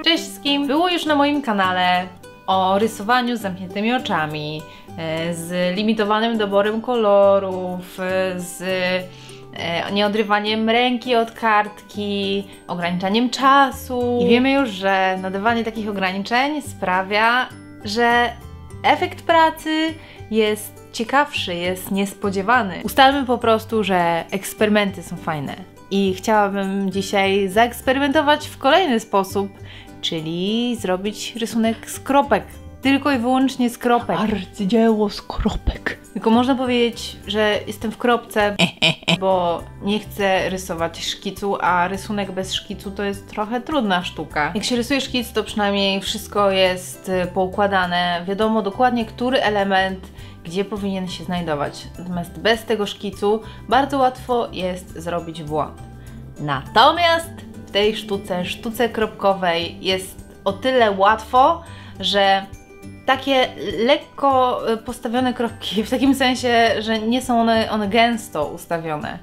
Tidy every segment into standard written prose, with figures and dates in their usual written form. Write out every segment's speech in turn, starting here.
Cześć wszystkim! Było już na moim kanale o rysowaniu z zamkniętymi oczami, z limitowanym doborem kolorów, z nieodrywaniem ręki od kartki, ograniczaniem czasu. I wiemy już, że nadawanie takich ograniczeń sprawia, że efekt pracy jest ciekawszy, jest niespodziewany. Ustalmy po prostu, że eksperymenty są fajne. I chciałabym dzisiaj zaeksperymentować w kolejny sposób, czyli zrobić rysunek z kropek. Tylko i wyłącznie z kropek. Arcydzieło z kropek. Tylko można powiedzieć, że jestem w kropce, bo nie chcę rysować szkicu, a rysunek bez szkicu to jest trochę trudna sztuka. Jak się rysuje szkic, to przynajmniej wszystko jest poukładane. Wiadomo dokładnie, który element gdzie powinien się znajdować. Natomiast bez tego szkicu bardzo łatwo jest zrobić błąd. Natomiast w tej sztuce kropkowej jest o tyle łatwo, że takie lekko postawione kropki, w takim sensie, że nie są one gęsto ustawione,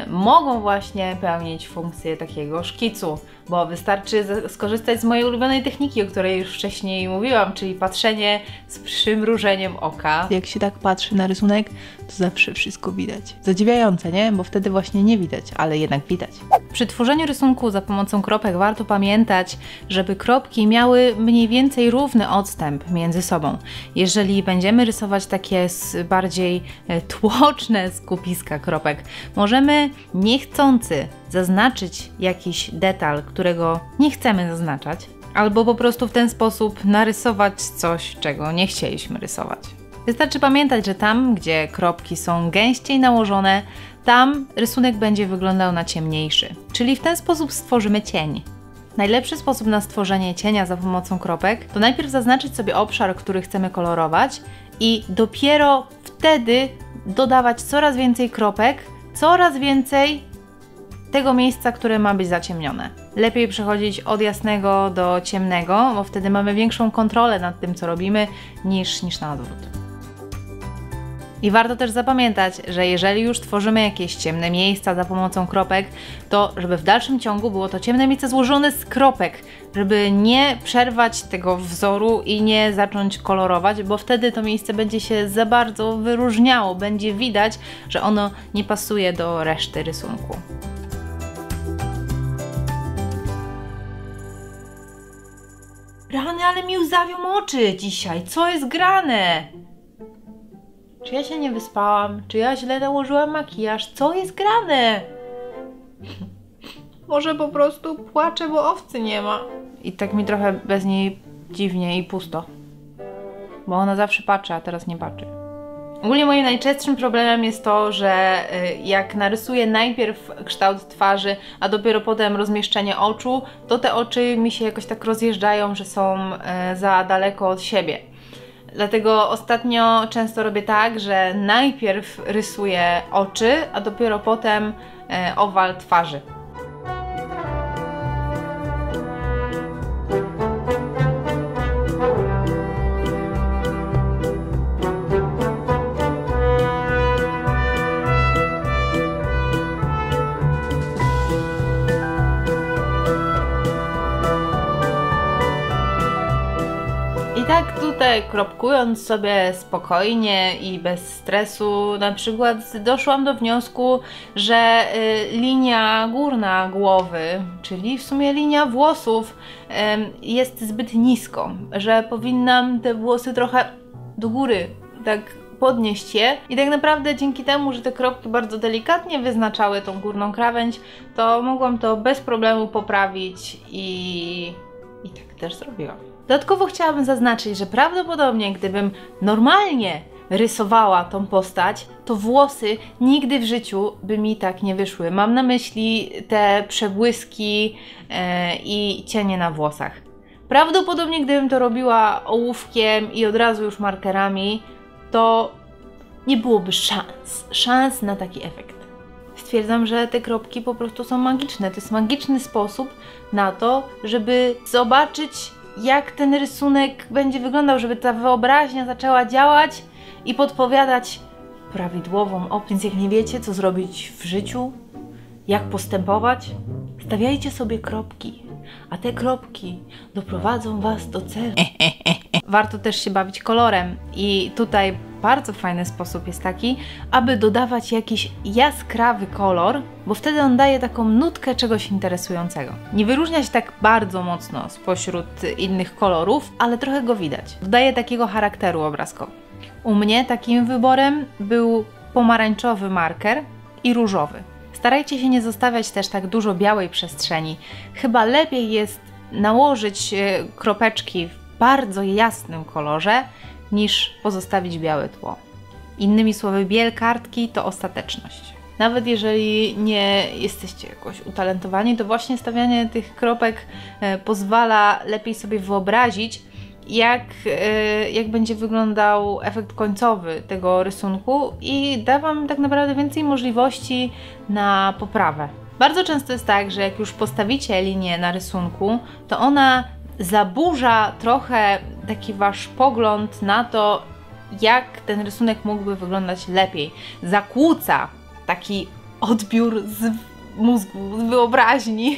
mogą właśnie pełnić funkcję takiego szkicu, bo wystarczy skorzystać z mojej ulubionej techniki, o której już wcześniej mówiłam, czyli patrzenie z przymrużeniem oka. Jak się tak patrzy na rysunek, to zawsze wszystko widać. Zadziwiające, nie? Bo wtedy właśnie nie widać, ale jednak widać. Przy tworzeniu rysunku za pomocą kropek warto pamiętać, żeby kropki miały mniej więcej równy odstęp między sobą. Jeżeli będziemy rysować takie bardziej tłoczne skupiska kropek, możemy niechcący zaznaczyć jakiś detal, którego nie chcemy zaznaczać, albo po prostu w ten sposób narysować coś, czego nie chcieliśmy rysować. Wystarczy pamiętać, że tam, gdzie kropki są gęściej nałożone, tam rysunek będzie wyglądał na ciemniejszy. Czyli w ten sposób stworzymy cień. Najlepszy sposób na stworzenie cienia za pomocą kropek to najpierw zaznaczyć sobie obszar, który chcemy kolorować i dopiero wtedy dodawać coraz więcej kropek, coraz więcej tego miejsca, które ma być zaciemnione. Lepiej przechodzić od jasnego do ciemnego, bo wtedy mamy większą kontrolę nad tym, co robimy, niż na odwrót. I warto też zapamiętać, że jeżeli już tworzymy jakieś ciemne miejsca za pomocą kropek, to żeby w dalszym ciągu było to ciemne miejsce złożone z kropek, żeby nie przerwać tego wzoru i nie zacząć kolorować, bo wtedy to miejsce będzie się za bardzo wyróżniało, będzie widać, że ono nie pasuje do reszty rysunku. Rany, ale mi łzawią oczy dzisiaj, co jest grane? Czy ja się nie wyspałam? Czy ja źle nałożyłam makijaż? Co jest grane? Może po prostu płaczę, bo owcy nie ma. I tak mi trochę bez niej dziwnie i pusto. Bo ona zawsze patrzy, a teraz nie patrzy. Ogólnie moim najczęstszym problemem jest to, że jak narysuję najpierw kształt twarzy, a dopiero potem rozmieszczenie oczu, to te oczy mi się jakoś tak rozjeżdżają, że są za daleko od siebie. Dlatego ostatnio często robię tak, że najpierw rysuję oczy, a dopiero potem owal twarzy. I tak tutaj kropkując sobie spokojnie i bez stresu, na przykład doszłam do wniosku, że linia górna głowy, czyli w sumie linia włosów, jest zbyt nisko, że powinnam te włosy trochę do góry, tak podnieść je i tak naprawdę dzięki temu, że te kropki bardzo delikatnie wyznaczały tą górną krawędź, to mogłam to bez problemu poprawić i tak też zrobiłam. Dodatkowo chciałabym zaznaczyć, że prawdopodobnie gdybym normalnie rysowała tą postać, to włosy nigdy w życiu by mi tak nie wyszły. Mam na myśli te przebłyski i cienie na włosach. Prawdopodobnie gdybym to robiła ołówkiem i od razu już markerami, to nie byłoby szans na taki efekt. Stwierdzam, że te kropki po prostu są magiczne. To jest magiczny sposób na to, żeby zobaczyć, jak ten rysunek będzie wyglądał, żeby ta wyobraźnia zaczęła działać i podpowiadać prawidłową opcję. Więc jak nie wiecie, co zrobić w życiu, jak postępować, Stawiajcie sobie kropki, a te kropki doprowadzą Was do celu. Warto też się bawić kolorem i tutaj bardzo fajny sposób jest taki, aby dodawać jakiś jaskrawy kolor, bo wtedy on daje taką nutkę czegoś interesującego. Nie wyróżnia się tak bardzo mocno spośród innych kolorów, ale trochę go widać. Dodaje takiego charakteru obrazkowi. U mnie takim wyborem był pomarańczowy marker i różowy. Starajcie się nie zostawiać też tak dużo białej przestrzeni. Chyba lepiej jest nałożyć kropeczki w bardzo jasnym kolorze, niż pozostawić białe tło. Innymi słowy, biel kartki to ostateczność. Nawet jeżeli nie jesteście jakoś utalentowani, to właśnie stawianie tych kropek pozwala lepiej sobie wyobrazić, jak będzie wyglądał efekt końcowy tego rysunku i da Wam tak naprawdę więcej możliwości na poprawę. Bardzo często jest tak, że jak już postawicie linię na rysunku, to ona zaburza trochę taki Wasz pogląd na to, jak ten rysunek mógłby wyglądać lepiej. Zakłóca taki odbiór z mózgu, z wyobraźni.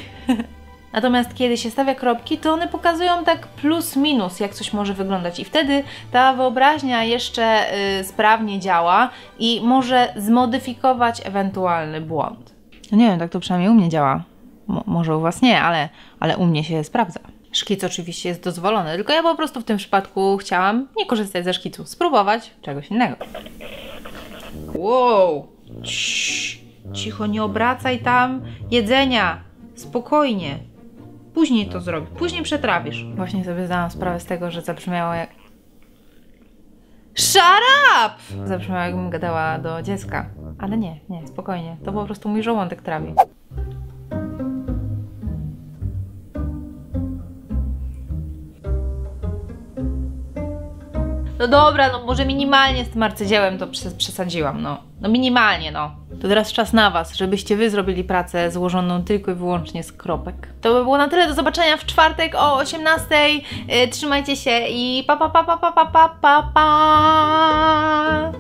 Natomiast kiedy się stawia kropki, to one pokazują tak plus minus, jak coś może wyglądać i wtedy ta wyobraźnia jeszcze sprawnie działa i może zmodyfikować ewentualny błąd. No nie wiem, tak to przynajmniej u mnie działa. Może u Was nie, ale u mnie się sprawdza. Szkic oczywiście jest dozwolony, tylko ja po prostu w tym przypadku chciałam nie korzystać ze szkicu, spróbować czegoś innego. Wow! Cicho, nie obracaj tam jedzenia. Spokojnie. Później to zrobię, później przetrawisz. Właśnie sobie zdałam sprawę z tego, że zabrzmiało jak... Shut up! Zabrzmiało, jakbym gadała do dziecka. Ale nie, spokojnie. To po prostu mój żołądek trawi. No dobra, no może minimalnie z tym arcydziełem to przesadziłam, no minimalnie, no. To teraz czas na Was, żebyście Wy zrobili pracę złożoną tylko i wyłącznie z kropek. To by było na tyle, do zobaczenia w czwartek o 18:00. Trzymajcie się i pa pa pa pa pa pa pa pa.